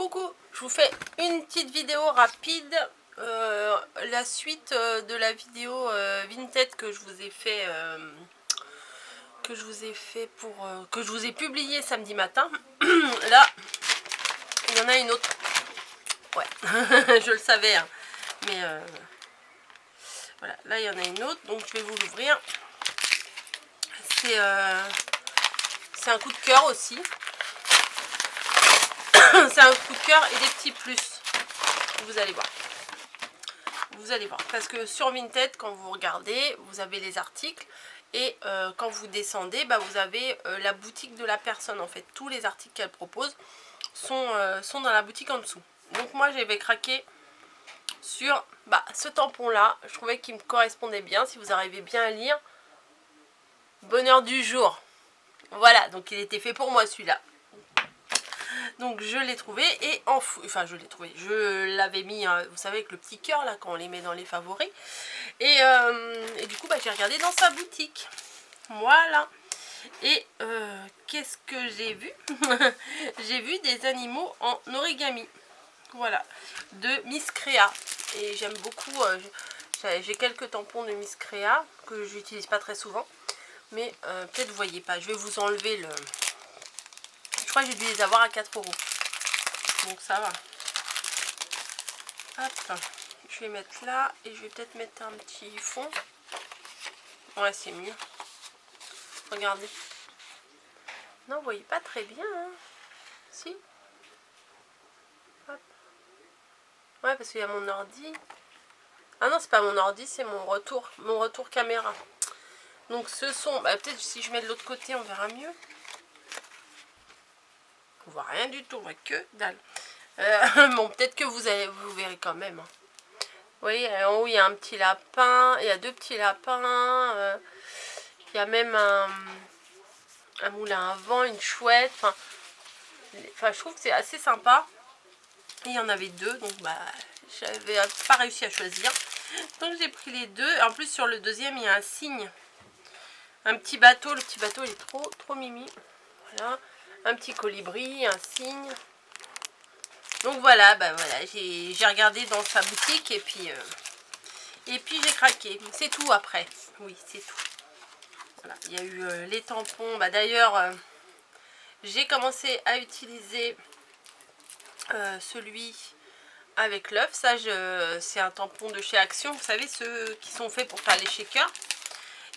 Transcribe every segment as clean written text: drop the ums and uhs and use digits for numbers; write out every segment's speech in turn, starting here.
Coucou, je vous fais une petite vidéo rapide, la suite de la vidéo Vinted que je vous ai fait, que je vous ai publié samedi matin. Là, il y en a une autre. Ouais, je le savais, hein. Mais voilà, là il y en a une autre, donc je vais vous l'ouvrir. C'est un coup de cœur aussi. C'est un coup de cœur et des petits plus. Vous allez voir. Vous allez voir. Parce que sur Vinted, quand vous regardez, vous avez les articles. Et quand vous descendez, bah, vous avez la boutique de la personne. En fait, tous les articles qu'elle propose sont dans la boutique en dessous. Donc moi, j'avais craqué sur ce tampon-là. Je trouvais qu'il me correspondait bien. Si vous arrivez bien à lire. Bonheur du jour. Voilà, donc il était fait pour moi celui-là. Donc je l'ai trouvé et enfin je l'ai trouvé, je l'avais mis, vous savez, avec le petit cœur là quand on les met dans les favoris. Et du coup j'ai regardé dans sa boutique. Voilà. Et qu'est-ce que j'ai vu? J'ai vu des animaux en origami. Voilà. De Miss Créa. Et j'aime beaucoup, j'ai quelques tampons de Miss Créa que j'utilise pas très souvent. Mais peut-être vous voyez pas. Je vais vous enlever le... Je crois que j'ai dû les avoir à 4 €. Donc ça va. Hop. Je vais mettre là. Et je vais peut-être mettre un petit fond. Ouais, c'est mieux. Regardez. Non, vous voyez pas très bien. Hein. Si. Hop. Ouais, parce qu'il y a mon ordi. Ah non, c'est pas mon ordi, c'est mon retour caméra. Donc ce sont... peut-être si je mets de l'autre côté, on verra mieux. On voit rien du tout, on voit que dalle. Bon, peut-être que vous verrez quand même. Vous voyez, en haut, il y a un petit lapin. Il y a 2 petits lapins. Il y a même un moulin à vent, une chouette. Enfin, je trouve que c'est assez sympa. Et il y en avait 2, donc j'avais pas réussi à choisir. Donc j'ai pris les 2. En plus, sur le deuxième, il y a un cygne. Un petit bateau. Le petit bateau, il est trop mimi. Voilà. Un petit colibri, un cygne. Donc voilà, voilà, j'ai regardé dans sa boutique et puis j'ai craqué. C'est tout après. Oui, c'est tout. Voilà, il y a eu les tampons. D'ailleurs, j'ai commencé à utiliser celui avec l'œuf. Ça, c'est un tampon de chez Action. Vous savez, ceux qui sont faits pour faire les shakers.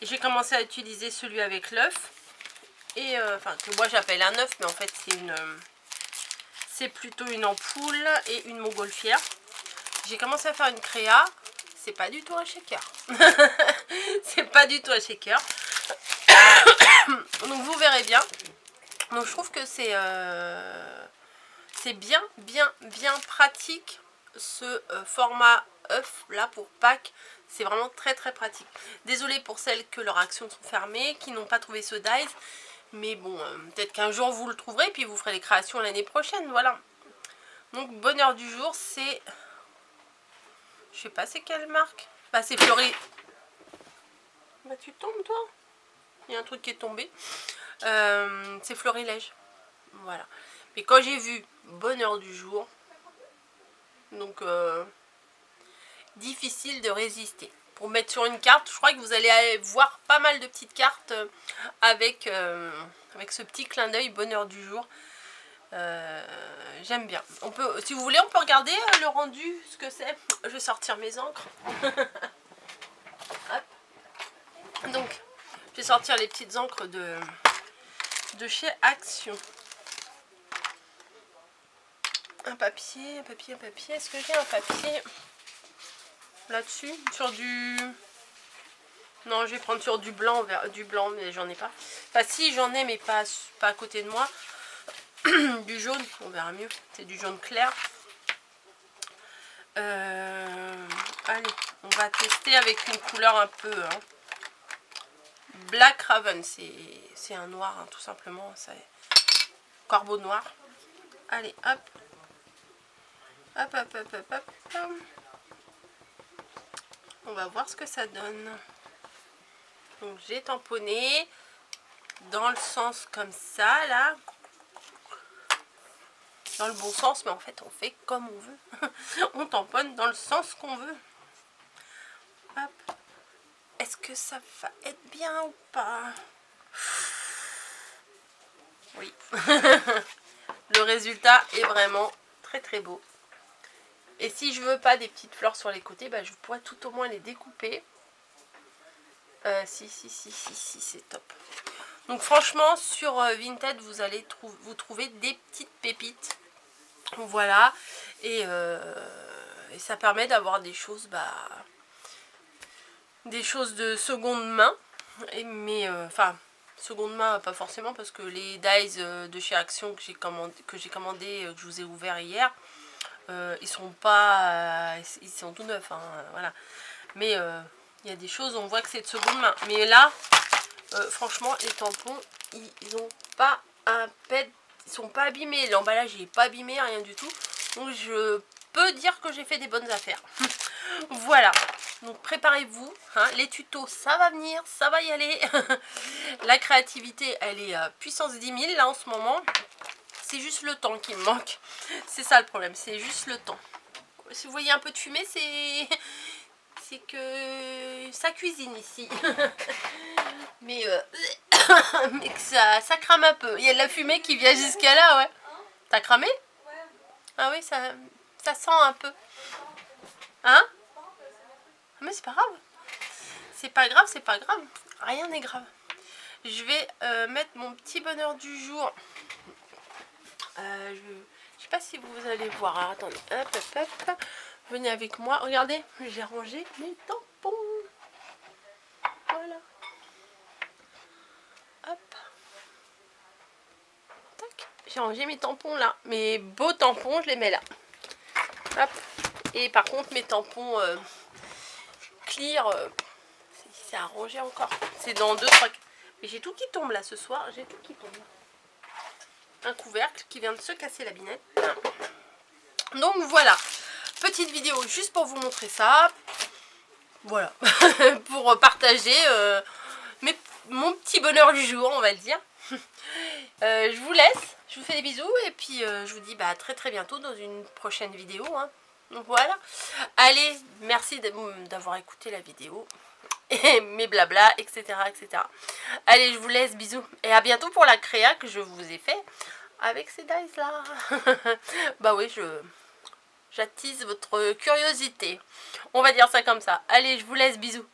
Et j'ai commencé à utiliser celui avec l'œuf. Et enfin, que moi j'appelle un œuf, mais en fait c'est plutôt une ampoule et une montgolfière. J'ai commencé à faire une créa. C'est pas du tout un shaker. C'est pas du tout un shaker. Donc vous verrez bien. Donc je trouve que c'est bien pratique ce format œuf là pour Pâques. C'est vraiment très pratique. Désolée pour celles que leurs actions sont fermées, qui n'ont pas trouvé ce dies. Mais bon, peut-être qu'un jour vous le trouverez, puis vous ferez les créations l'année prochaine, voilà. Donc, bonheur du jour, c'est... Je sais pas, c'est quelle marque? C'est Fleury... tu tombes, toi? Il y a un truc qui est tombé. C'est Florilège. Voilà. Mais quand j'ai vu bonheur du jour, donc, difficile de résister. Pour mettre sur une carte, je crois que vous allez voir pas mal de petites cartes avec ce petit clin d'œil bonheur du jour. J'aime bien. On peut, si vous voulez, on peut regarder le rendu, ce que c'est. Je vais sortir mes encres. Hop. Donc, je vais sortir les petites encres de chez Action. Un papier. Est-ce que j'ai un papier là-dessus? Sur du... Non, je vais prendre sur du blanc, mais j'en ai pas. Enfin, si, j'en ai, mais pas à côté de moi. Du jaune, on verra mieux. C'est du jaune clair. Allez, on va tester avec une couleur un peu... Black Raven, c'est un noir, tout simplement. C'est corbeau noir. Allez, hop. Hop. On va voir ce que ça donne. Donc j'ai tamponné dans le sens comme ça, là. dans le bon sens, mais en fait on fait comme on veut. On tamponne dans le sens qu'on veut. Hop. Est-ce que ça va être bien ou pas? Oui. Le résultat est vraiment très très beau. Et si je veux pas des petites fleurs sur les côtés, bah, je pourrais tout au moins les découper. Si, c'est top. Donc franchement, sur Vinted, vous allez vous trouver des petites pépites. Voilà. Et ça permet d'avoir des choses, des choses de seconde main. Mais enfin, seconde main, pas forcément, parce que les dies de chez Action que j'ai commandé, que je vous ai ouvert hier, ils sont pas, ils sont tout neufs, hein, voilà. Mais il y a des choses, on voit que c'est de seconde main. Mais là, franchement, les tampons, ils ont pas un pet, ils sont pas abîmés. L'emballage il est pas abîmé, rien du tout. Donc je peux dire que j'ai fait des bonnes affaires. Voilà. Donc préparez-vous, hein, les tutos ça va venir, ça va y aller. La créativité elle est puissance 10 000 là en ce moment. C'est juste le temps qui me manque. C'est ça le problème, c'est juste le temps. Si vous voyez un peu de fumée, c'est que ça cuisine ici. Mais, mais que ça crame un peu. Il y a de la fumée qui vient jusqu'à là, ouais. T'as cramé? Ah oui, ça sent un peu. Hein? Mais c'est pas grave. C'est pas grave, c'est pas grave. Rien n'est grave. Je vais mettre mon petit bonheur du jour. Je sais pas si vous allez voir. Alors, attendez. Hop, hop, hop. Venez avec moi. Regardez, j'ai rangé mes tampons. Voilà. Hop. Tac. J'ai rangé mes tampons là. Mes beaux tampons, je les mets là. Hop. Et par contre, mes tampons clear, c'est à ranger encore. C'est dans 2-3. Mais j'ai tout qui tombe là ce soir. J'ai tout qui tombe. Un couvercle qui vient de se casser la binette. Donc voilà. Petite vidéo juste pour vous montrer ça. Voilà. Pour partager mon petit bonheur du jour, on va le dire. Je vous laisse. Je vous fais des bisous. Et puis je vous dis à très très bientôt dans une prochaine vidéo. Hein. Donc voilà. Allez, merci d'avoir écouté la vidéo. Et mes blabla, etc., etc. Allez, je vous laisse, bisous. Et à bientôt pour la créa que je vous ai fait avec ces dies là. Bah oui, j'attise votre curiosité. On va dire ça comme ça. Allez, je vous laisse, bisous.